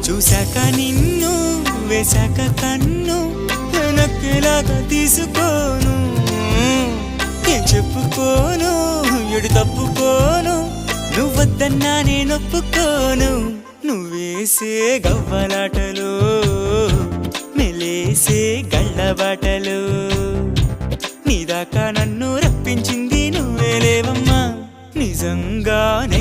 చూశాక నిన్ను వేశాక కన్ను నక్కేలాగా తీసుకోను ఏం చెప్పుకోను ఎడు తప్పుకోను నువ్వద్దన్నా నేనొప్పుకోను నువ్వేసే గవ్వలాటలు మెలేసే గళ్ళబాటలు నీదాకా నన్ను రప్పించింది నువ్వేలేవమ్మా నిజంగానే